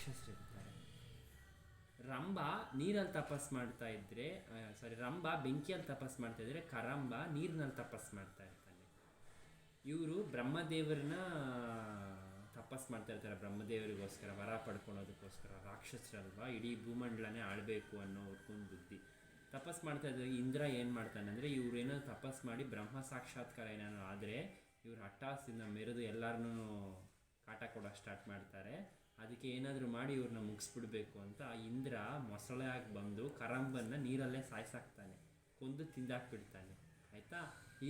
ರಾಕ್ಷಸರಿರ್ತಾರೆ. ರಂಭ ನೀರಲ್ಲಿ ತಪಸ್ ಮಾಡ್ತಾ ಇದ್ರೆ, ರಂಭ ಬೆಂಕಿಯಲ್ಲಿ ತಪಸ್ ಮಾಡ್ತಾ ಇದ್ರೆ, ಕರಂಬ ನೀರಿನಲ್ಲಿ ತಪಸ್ ಮಾಡ್ತಾ ಇರ್ತಾನೆ. ಇವರು ಬ್ರಹ್ಮದೇವರನ್ನ ತಪಸ್ ಮಾಡ್ತಾ ಇರ್ತಾರೆ, ಬ್ರಹ್ಮದೇವರಿಗೋಸ್ಕರ ವರ ಪಡ್ಕೊಳೋದಕ್ಕೋಸ್ಕರ. ರಾಕ್ಷಸರಲ್ವಾ, ಇಡೀ ಭೂಮಂಡಲನೇ ಆಳಬೇಕು ಅನ್ನೋ ಅವ್ರಿಗೊಂದು ಬುದ್ಧಿ. ತಪಸ್ ಮಾಡ್ತಾ ಇದ್ದಾಗ ಇಂದ್ರ ಏನು ಮಾಡ್ತಾನೆ ಅಂದರೆ, ಇವರೇನೋ ತಪಸ್ ಮಾಡಿ ಬ್ರಹ್ಮ ಸಾಕ್ಷಾತ್ಕಾರ ಏನಾದ್ರು ಆದರೆ ಇವರು ಹಠಾಸಿಂದ ಮೆರೆದು ಎಲ್ಲರನ್ನೂ ಕಾಟ ಕೊಡೋಕೆ ಸ್ಟಾರ್ಟ್ ಮಾಡ್ತಾರೆ. ಅದಕ್ಕೆ ಏನಾದರೂ ಮಾಡಿ ಇವ್ರನ್ನ ಮುಗಿಸ್ಬಿಡ್ಬೇಕು ಅಂತ ಇಂದ್ರ ಮೊಸಳೆಯಾಗಿ ಬಂದು ಕರಂಬನ್ನು ನೀರಲ್ಲೇ ಸಾಯಿಸಾಕ್ತಾನೆ, ಕೊಂದು ತಿಂದಾಕ್ಬಿಡ್ತಾನೆ. ಆಯಿತಾ,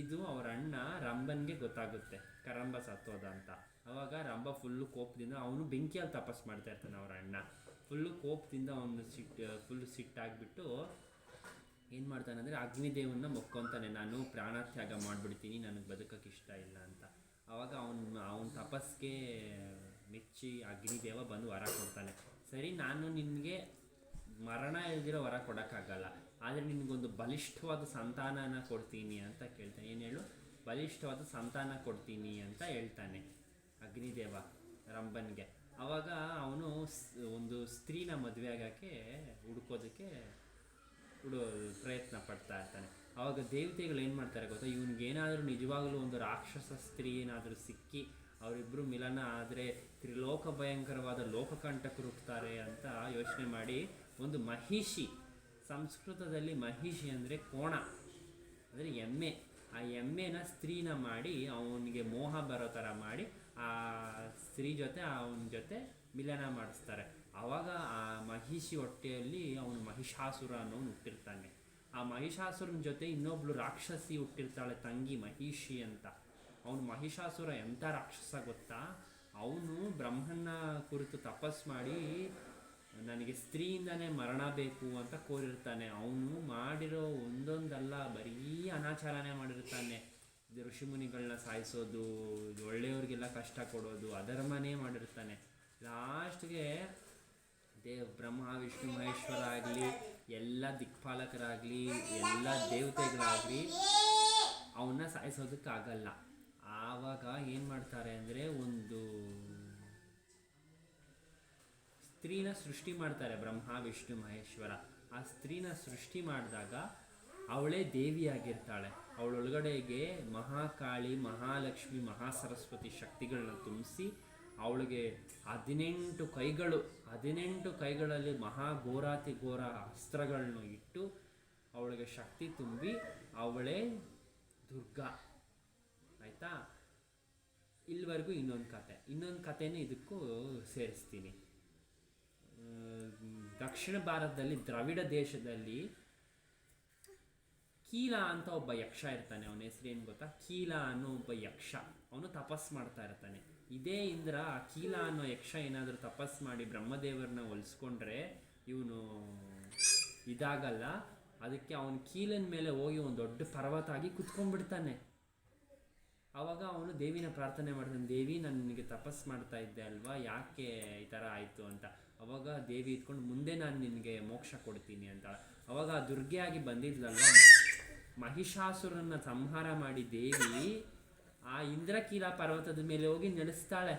ಇದು ಅವ್ರ ಅಣ್ಣ ರಂಭನ್ಗೆ ಗೊತ್ತಾಗುತ್ತೆ ಕರಂಬ ಸತ್ತೋದ ಅಂತ. ಅವಾಗ ರಂಭ ಫುಲ್ಲು ಕೋಪದಿಂದ, ಅವನು ಬೆಂಕಿಯಲ್ಲಿ ತಪಸ್ ಮಾಡ್ತಾ ಇರ್ತಾನೆ. ಅವ್ರ ಅಣ್ಣ ಫುಲ್ಲು ಕೋಪದಿಂದ ಅವನು ಫುಲ್ಲು ಸಿಟ್ಟಾಗಿಬಿಟ್ಟು ಏನು ಮಾಡ್ತಾನೆ ಅಂದರೆ ಅಗ್ನಿದೇವನ್ನ ಮೊಕ್ಕೊತಾನೆ, ನಾನು ಪ್ರಾಣತ್ಯಾಗ ಮಾಡಿಬಿಡ್ತೀನಿ, ನನಗೆ ಬದುಕೋಕ್ಕೆ ಇಷ್ಟ ಇಲ್ಲ ಅಂತ. ಆವಾಗ ಅವನ ತಪಸ್ಗೆ ಮೆಚ್ಚಿ ಅಗ್ನಿದೇವ ಬಂದು ವರ ಕೊಡ್ತಾನೆ. ಸರಿ, ನಾನು ನಿನಗೆ ಮರಣ ಇಲ್ದಿರೋ ವರ ಕೊಡೋಕ್ಕಾಗಲ್ಲ, ಆದರೆ ನಿನಗೊಂದು ಬಲಿಷ್ಠವಾದ ಸಂತಾನನ ಕೊಡ್ತೀನಿ ಅಂತ ಕೇಳ್ತಾನೆ. ಏನು ಹೇಳು? ಬಲಿಷ್ಠವಾದ ಸಂತಾನ ಕೊಡ್ತೀನಿ ಅಂತ ಹೇಳ್ತಾನೆ ಅಗ್ನಿದೇವ ರಂಭನ್ಗೆ. ಆವಾಗ ಅವನು ಒಂದು ಸ್ತ್ರೀನ ಮದುವೆ ಆಗೋಕ್ಕೆ ಹುಡ್ಕೋದಕ್ಕೆ ಪ್ರಯತ್ನ ಪಡ್ತಾ ಇರ್ತಾನೆ. ಆವಾಗ ದೇವತೆಗಳು ಏನು ಮಾಡ್ತಾರೆ ಗೊತ್ತಾ, ಇವನಿಗೇನಾದರೂ ನಿಜವಾಗಲೂ ಒಂದು ರಾಕ್ಷಸ ಸ್ತ್ರೀ ಏನಾದರೂ ಸಿಕ್ಕಿ ಅವರಿಬ್ಬರು ಮಿಲನ ಆದರೆ ತ್ರಿಲೋಕ ಭಯಂಕರವಾದ ಲೋಕಕಂಟಕರು ಹುಟ್ಟುತ್ತಾರೆ ಅಂತ ಯೋಚನೆ ಮಾಡಿ ಒಂದು ಮಹಿಷಿ, ಸಂಸ್ಕೃತದಲ್ಲಿ ಮಹಿಷಿ ಅಂದರೆ ಕೋಣ, ಅಂದರೆ ಎಮ್ಮೆ, ಆ ಎಮ್ಮೆನ ಸ್ತ್ರೀನ ಮಾಡಿ ಅವನಿಗೆ ಮೋಹ ಬರೋ ಥರ ಮಾಡಿ ಆ ಸ್ತ್ರೀ ಜೊತೆ ಅವನ ಜೊತೆ ಮಿಲನ ಮಾಡಿಸ್ತಾರೆ. ಆವಾಗ ಆ ಮಹಿಷಿ ಹೊಟ್ಟೆಯಲ್ಲಿ ಅವನು ಮಹಿಷಾಸುರ ಅನ್ನೋನು ಹುಟ್ಟಿರ್ತಾನೆ. ಆ ಮಹಿಷಾಸುರನ ಜೊತೆ ಇನ್ನೊಬ್ಳು ರಾಕ್ಷಸಿ ಹುಟ್ಟಿರ್ತಾಳೆ, ತಂಗಿ ಮಹಿಷಿ ಅಂತ. ಅವನು ಮಹಿಷಾಸುರ ಎಂಥ ರಾಕ್ಷಸ ಗೊತ್ತಾ, ಅವನು ಬ್ರಹ್ಮನ ಕುರಿತು ತಪಸ್ ಮಾಡಿ ನನಗೆ ಸ್ತ್ರೀಯಿಂದನೇ ಮರಣ ಬೇಕು ಅಂತ ಕೋರಿರ್ತಾನೆ. ಅವನು ಮಾಡಿರೋ ಒಂದೊಂದಲ್ಲ ಬರೀ ಅನಾಚಾರನೇ ಮಾಡಿರ್ತಾನೆ. ಋಷಿಮುನಿಗಳನ್ನ ಸಾಯಿಸೋದು, ಒಳ್ಳೆಯವ್ರಿಗೆಲ್ಲ ಕಷ್ಟ ಕೊಡೋದು, ಅಧರ್ಮನೇ ಮಾಡಿರ್ತಾನೆ. ಲಾಸ್ಟ್ಗೆ ಬ್ರಹ್ಮ ವಿಷ್ಣು ಮಹೇಶ್ವರ ಆಗಲಿ, ಎಲ್ಲ ದಿಕ್ಪಾಲಕರಾಗಲಿ, ಎಲ್ಲ ದೇವತೆಗಳಾಗಲಿ ಅವನ್ನ ಸಾಯಿಸೋದಕ್ಕಾಗಲ್ಲ. ಆವಾಗ ಏನು ಮಾಡ್ತಾರೆ ಅಂದರೆ ಒಂದು ಸ್ತ್ರೀನ ಸೃಷ್ಟಿ ಮಾಡ್ತಾರೆ ಬ್ರಹ್ಮ ವಿಷ್ಣು ಮಹೇಶ್ವರ. ಆ ಸ್ತ್ರೀನ ಸೃಷ್ಟಿ ಮಾಡಿದಾಗ ಅವಳೇ ದೇವಿಯಾಗಿರ್ತಾಳೆ. ಅವಳೊಳಗಡೆಗೆ ಮಹಾಕಾಳಿ, ಮಹಾಲಕ್ಷ್ಮಿ, ಮಹಾಸರಸ್ವತಿ ಶಕ್ತಿಗಳನ್ನ ತುಂಬಿಸಿ ಅವಳಿಗೆ 18 ಕೈಗಳು, 18 ಕೈಗಳಲ್ಲಿ ಮಹಾಘೋರಾತಿ ಘೋರ ಅಸ್ತ್ರಗಳನ್ನು ಇಟ್ಟು ಅವಳಿಗೆ ಶಕ್ತಿ ತುಂಬಿ ಅವಳೇ ದುರ್ಗಾ. ಆಯಿತಾ, ಇಲ್ಲಿವರೆಗೂ ಇನ್ನೊಂದು ಕಥೆನೇ ಇದಕ್ಕೂ ಸೇರಿಸ್ತೀನಿ. ದಕ್ಷಿಣ ಭಾರತದಲ್ಲಿ ದ್ರವಿಡ ದೇಶದಲ್ಲಿ ಕೀಲ ಅಂತ ಒಬ್ಬ ಯಕ್ಷ ಇರ್ತಾನೆ. ಅವನ ಹೆಸರೇನು ಗೊತ್ತಾ? ಕೀಲ ಅನ್ನೋ ಒಬ್ಬ ಯಕ್ಷ. ಅವನು ತಪಸ್ ಮಾಡ್ತಾ ಇರ್ತಾನೆ. ಇದೇ ಇಂದ್ರ ಕೀಲ ಅನ್ನೋ ಯಕ್ಷ ಏನಾದರೂ ತಪಸ್ ಮಾಡಿ ಬ್ರಹ್ಮದೇವರನ್ನ ಒಲಿಸ್ಕೊಂಡ್ರೆ ಇವನು ಇದಾಗಲ್ಲ. ಅದಕ್ಕೆ ಅವನು ಕೀಲನ ಮೇಲೆ ಹೋಗಿ ಒಂದು ದೊಡ್ಡ ಪರ್ವತ ಆಗಿ ಕುತ್ಕೊಂಡ್ಬಿಡ್ತಾನೆ. ಆವಾಗ ಅವನು ದೇವಿನ ಪ್ರಾರ್ಥನೆ ಮಾಡ್ತಾನೆ, ದೇವಿ ನಾನು ನಿನಗೆ ತಪಸ್ ಮಾಡ್ತಾ ಇದ್ದೆ ಅಲ್ವಾ, ಯಾಕೆ ಈ ಥರ ಆಯಿತು ಅಂತ. ಅವಾಗ ದೇವಿ ಇದ್ಕೊಂಡು ಮುಂದೆ ನಾನು ನಿನಗೆ ಮೋಕ್ಷ ಕೊಡ್ತೀನಿ ಅಂತ. ಅವಾಗ ದುರ್ಗೆಯಾಗಿ ಬಂದಿದ್ಲಲ್ವ, ಮಹಿಷಾಸುರನ್ನ ಸಂಹಾರ ಮಾಡಿ ದೇವಿ ಆ ಇಂದ್ರಕೀಲ ಪರ್ವತದ ಮೇಲೆ ಹೋಗಿ ನೆಲೆಸ್ತಾಳೆ.